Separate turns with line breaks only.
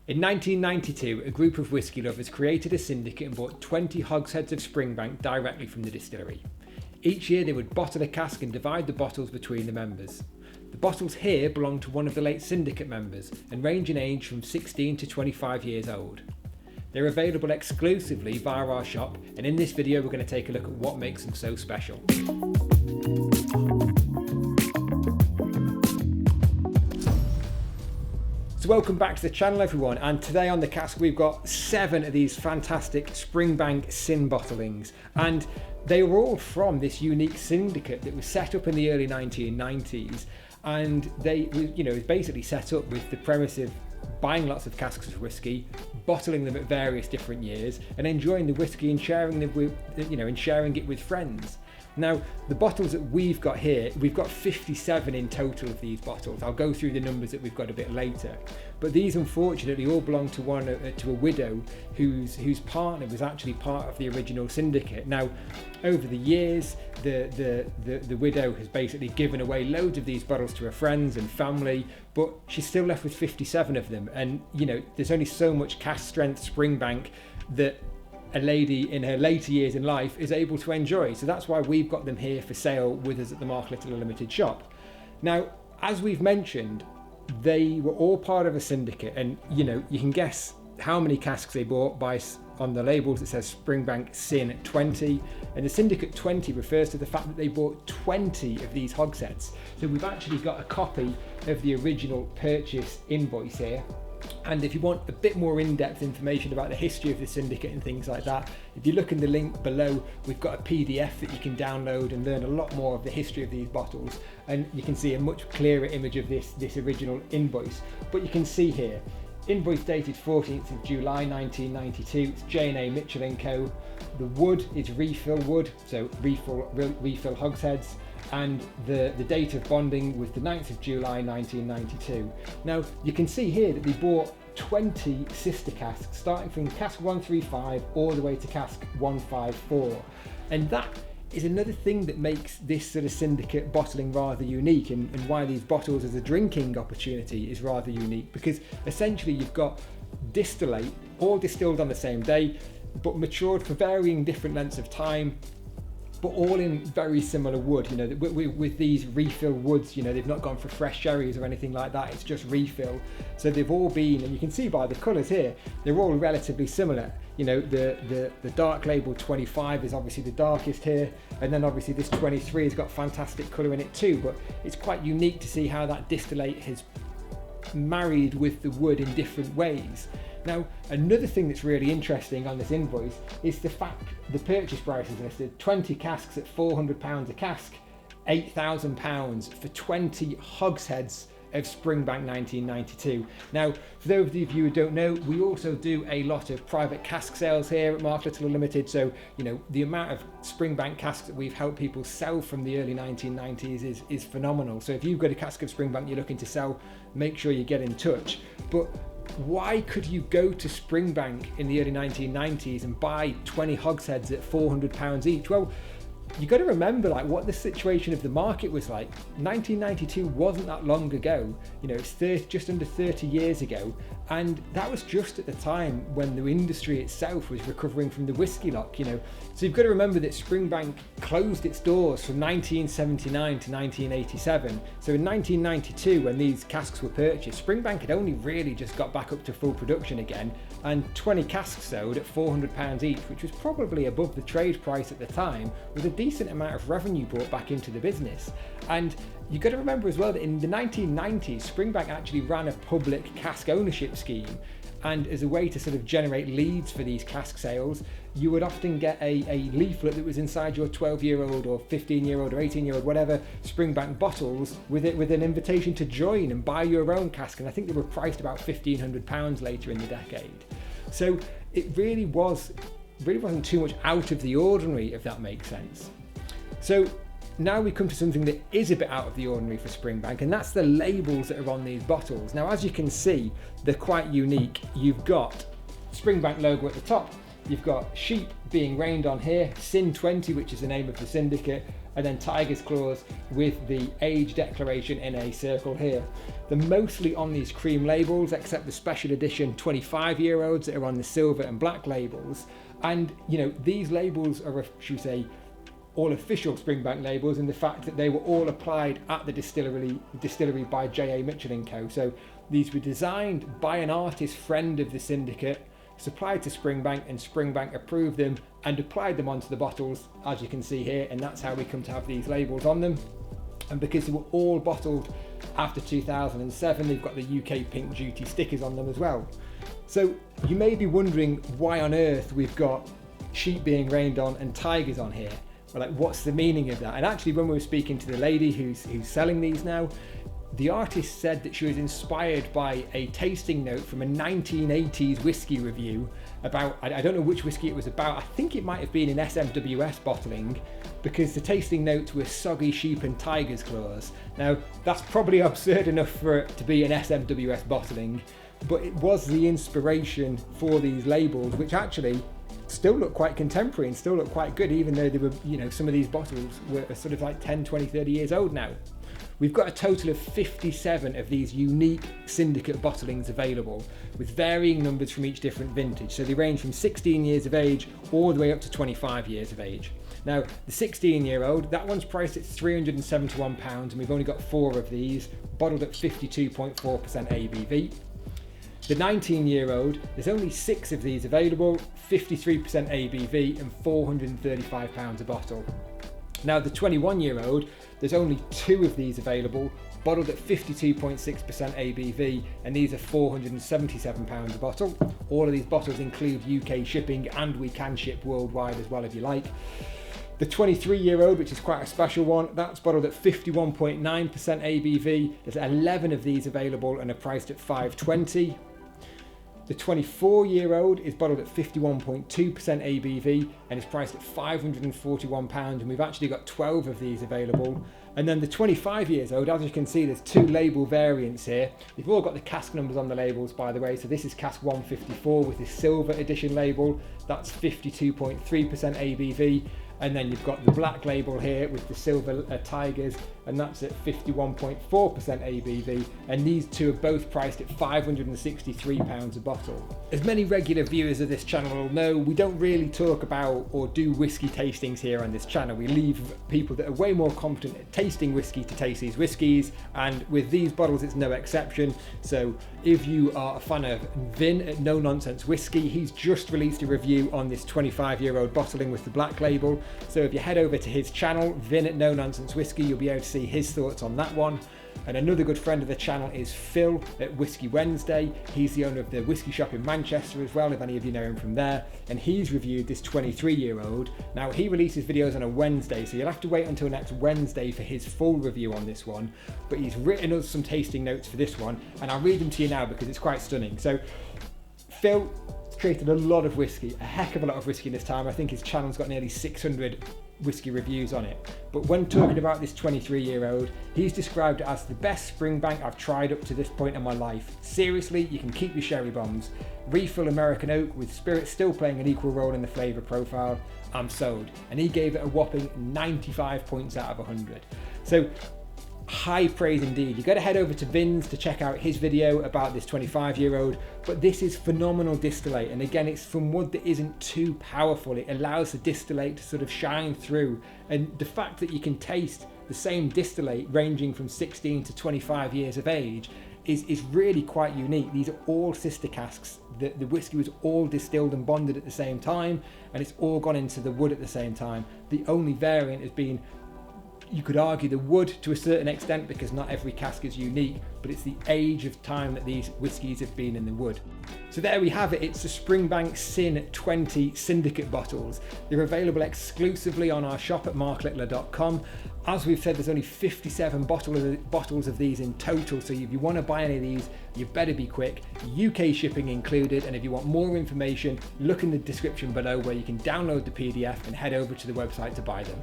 In 1992, a group of whisky lovers created a syndicate and bought 20 hogsheads of Springbank directly from the distillery. Each year they would bottle a cask and divide the bottles between the members. The bottles here belong to one of the late syndicate members and range in age from 16 to 25 years old. They're available exclusively via our shop, and in this video we're going to take a look at what makes them so special. So welcome back to the channel everyone, and today on the cask we've got 7 of these fantastic Springbank SYN bottlings, and they were all from this unique syndicate that was set up in the early 1990s, and they was basically set up with the premise of buying lots of casks of whisky, bottling them at various different years, and enjoying the whisky and sharing them with, and sharing it with friends. Now, the bottles that we've got here, we've got 57 in total of these bottles. I'll go through the numbers that we've got a bit later. But these unfortunately all belong to a widow whose partner was actually part of the original syndicate. Now, over the years, the widow has basically given away loads of these bottles to her friends and family, but she's still left with 57 of them. And there's only so much cask strength Springbank that a lady in her later years in life is able to enjoy. So that's why we've got them here for sale with us at the Mark Littler Ltd shop. Now, as we've mentioned, they were all part of a syndicate, and you can guess how many casks they bought by on the labels. It says Springbank SYN20, and the Syndicate 20 refers to the fact that they bought 20 of these hogsheads. So we've actually got a copy of the original purchase invoice here. And if you want a bit more in-depth information about the history of the syndicate and things like that, if you look in the link below, we've got a PDF that you can download and learn a lot more of the history of these bottles, and you can see a much clearer image of this original invoice. But you can see here, invoice dated 14th of July 1992, it's J&A Mitchell & Co. The wood is refill wood, so refill hogsheads, and the date of bonding was the 9th of July 1992. Now, you can see here that they bought 20 sister casks, starting from cask 135 all the way to cask 154. And that is another thing that makes this sort of syndicate bottling rather unique, and why these bottles as a drinking opportunity is rather unique, because essentially you've got distillate, all distilled on the same day, but matured for varying different lengths of time, but all in very similar wood. With these refill woods, they've not gone for fresh sherries or anything like that, it's just refill. So they've all been, and you can see by the colours here, they're all relatively similar. The dark label 25 is obviously the darkest here, and then obviously this 23 has got fantastic colour in it too, but it's quite unique to see how that distillate has married with the wood in different ways. Now, another thing that's really interesting on this invoice is the fact the purchase price is listed 20 casks at £400 a cask, £8,000 for 20 hogsheads of Springbank 1992. Now, for those of you who don't know, we also do a lot of private cask sales here at Mark Littler Ltd. So, the amount of Springbank casks that we've helped people sell from the early 1990s is phenomenal. So if you've got a cask of Springbank you're looking to sell, make sure you get in touch. But why could you go to Springbank in the early 1990s and buy 20 hogsheads at £400 each? Well, you got to remember what the situation of the market was like. 1992 wasn't that long ago, it's just under 30 years ago, and that was just at the time when the industry itself was recovering from the whisky lock. So you've got to remember that Springbank closed its doors from 1979 to 1987. So in 1992, when these casks were purchased, Springbank had only really just got back up to full production again, and 20 casks sold at £400 each, which was probably above the trade price at the time, with a decent amount of revenue brought back into the business. And you've got to remember as well that in the 1990s, Springbank actually ran a public cask ownership scheme, and as a way to sort of generate leads for these cask sales, you would often get a leaflet that was inside your 12-year-old or 15-year-old or 18-year-old, whatever, Springbank bottles with an invitation to join and buy your own cask, and I think they were priced about £1,500 later in the decade. So it really wasn't too much out of the ordinary, if that makes sense. So now we come to something that is a bit out of the ordinary for Springbank, and that's the labels that are on these bottles. Now, as you can see, they're quite unique. You've got Springbank logo at the top, you've got sheep being rained on here, SYN20, which is the name of the syndicate, and then tiger's claws with the age declaration in a circle here. They're mostly on these cream labels, except the special edition 25-year-olds that are on the silver and black labels. And you know, these labels are, should we say, all official Springbank labels, in the fact that they were all applied at the distillery by J.A. Mitchell & Co. So these were designed by an artist friend of the syndicate, supplied to Springbank, and Springbank approved them and applied them onto the bottles, as you can see here, and that's how we come to have these labels on them. And because they were all bottled after 2007, they've got the UK Pink Duty stickers on them as well. So you may be wondering why on earth we've got sheep being rained on and tigers on here. Well, like, what's the meaning of that? And actually, when we were speaking to the lady who's selling these now, the artist said that she was inspired by a tasting note from a 1980s whiskey review about, I don't know which whiskey it was about, I think it might have been in SMWS bottling, because the tasting notes were soggy sheep and tiger's claws. Now, that's probably absurd enough for it to be an SMWS bottling, but it was the inspiration for these labels, which actually still look quite contemporary and still look quite good, even though they were, you know, some of these bottles were sort of like 10, 20, 30 years old now. We've got a total of 57 of these unique syndicate bottlings available, with varying numbers from each different vintage. So they range from 16 years of age all the way up to 25 years of age. Now, the 16-year-old, that one's priced at £371, and we've only got 4 of these, bottled at 52.4% ABV. The 19-year-old, there's only 6 of these available, 53% ABV and £435 a bottle. Now, the 21-year-old, there's only 2 of these available, bottled at 52.6% ABV, and these are £477 a bottle. All of these bottles include UK shipping, and we can ship worldwide as well if you like. The 23-year-old, which is quite a special one, that's bottled at 51.9% ABV. There's 11 of these available and are priced at £5.20. The 24-year-old is bottled at 51.2% ABV and is priced at £541, and we've actually got 12 of these available. And then the 25 years old, as you can see, there's 2 label variants here. They've all got the cask numbers on the labels, by the way. So this is cask 154 with the silver edition label. That's 52.3% ABV. And then you've got the black label here with the silver tigers, and that's at 51.4% ABV, and these 2 are both priced at £563 a bottle. As many regular viewers of this channel will know, we don't really talk about or do whiskey tastings here on this channel. We leave people that are way more competent at tasting whiskey to taste these whiskies, and with these bottles it's no exception. So if you are a fan of Vin at No Nonsense Whiskey, he's just released a review on this 25-year-old bottling with the black label. So if you head over to his channel, Vin at No Nonsense Whiskey, you'll be able to see his thoughts on that one. And another good friend of the channel is Phil at Whisky Wednesday. He's the owner of the whiskey shop in Manchester as well, if any of you know him from there. And he's reviewed this 23-year-old. Now, he releases videos on a Wednesday, so you'll have to wait until next Wednesday for his full review on this one. But he's written us some tasting notes for this one, and I'll read them to you now because it's quite stunning. So, Phil created a lot of whiskey, a heck of a lot of whiskey in this time. I think his channel's got nearly 600 whiskey reviews on it. But when talking about this 23-year-old, he's described it as the best Springbank I've tried up to this point in my life. Seriously, you can keep your sherry bombs. Refill American oak with spirit still playing an equal role in the flavour profile. I'm sold. And he gave it a whopping 95 points out of 100. So, high praise indeed. You got to head over to Vin's to check out his video about this 25-year-old, but this is phenomenal distillate, and again, it's from wood that isn't too powerful. It allows the distillate to sort of shine through, and the fact that you can taste the same distillate ranging from 16 to 25 years of age is really quite unique. These are all sister casks. The whiskey was all distilled and bonded at the same time, and it's all gone into the wood at the same time. The only variant has been, you could argue, the wood to a certain extent, because not every cask is unique, but it's the age of time that these whiskies have been in the wood. So there we have it. It's the Springbank SYN20 Syndicate bottles. They're available exclusively on our shop at marklittler.com. As we've said, there's only 57 bottles of these in total, so if you want to buy any of these, you better be quick. UK shipping included, and if you want more information, look in the description below where you can download the PDF and head over to the website to buy them.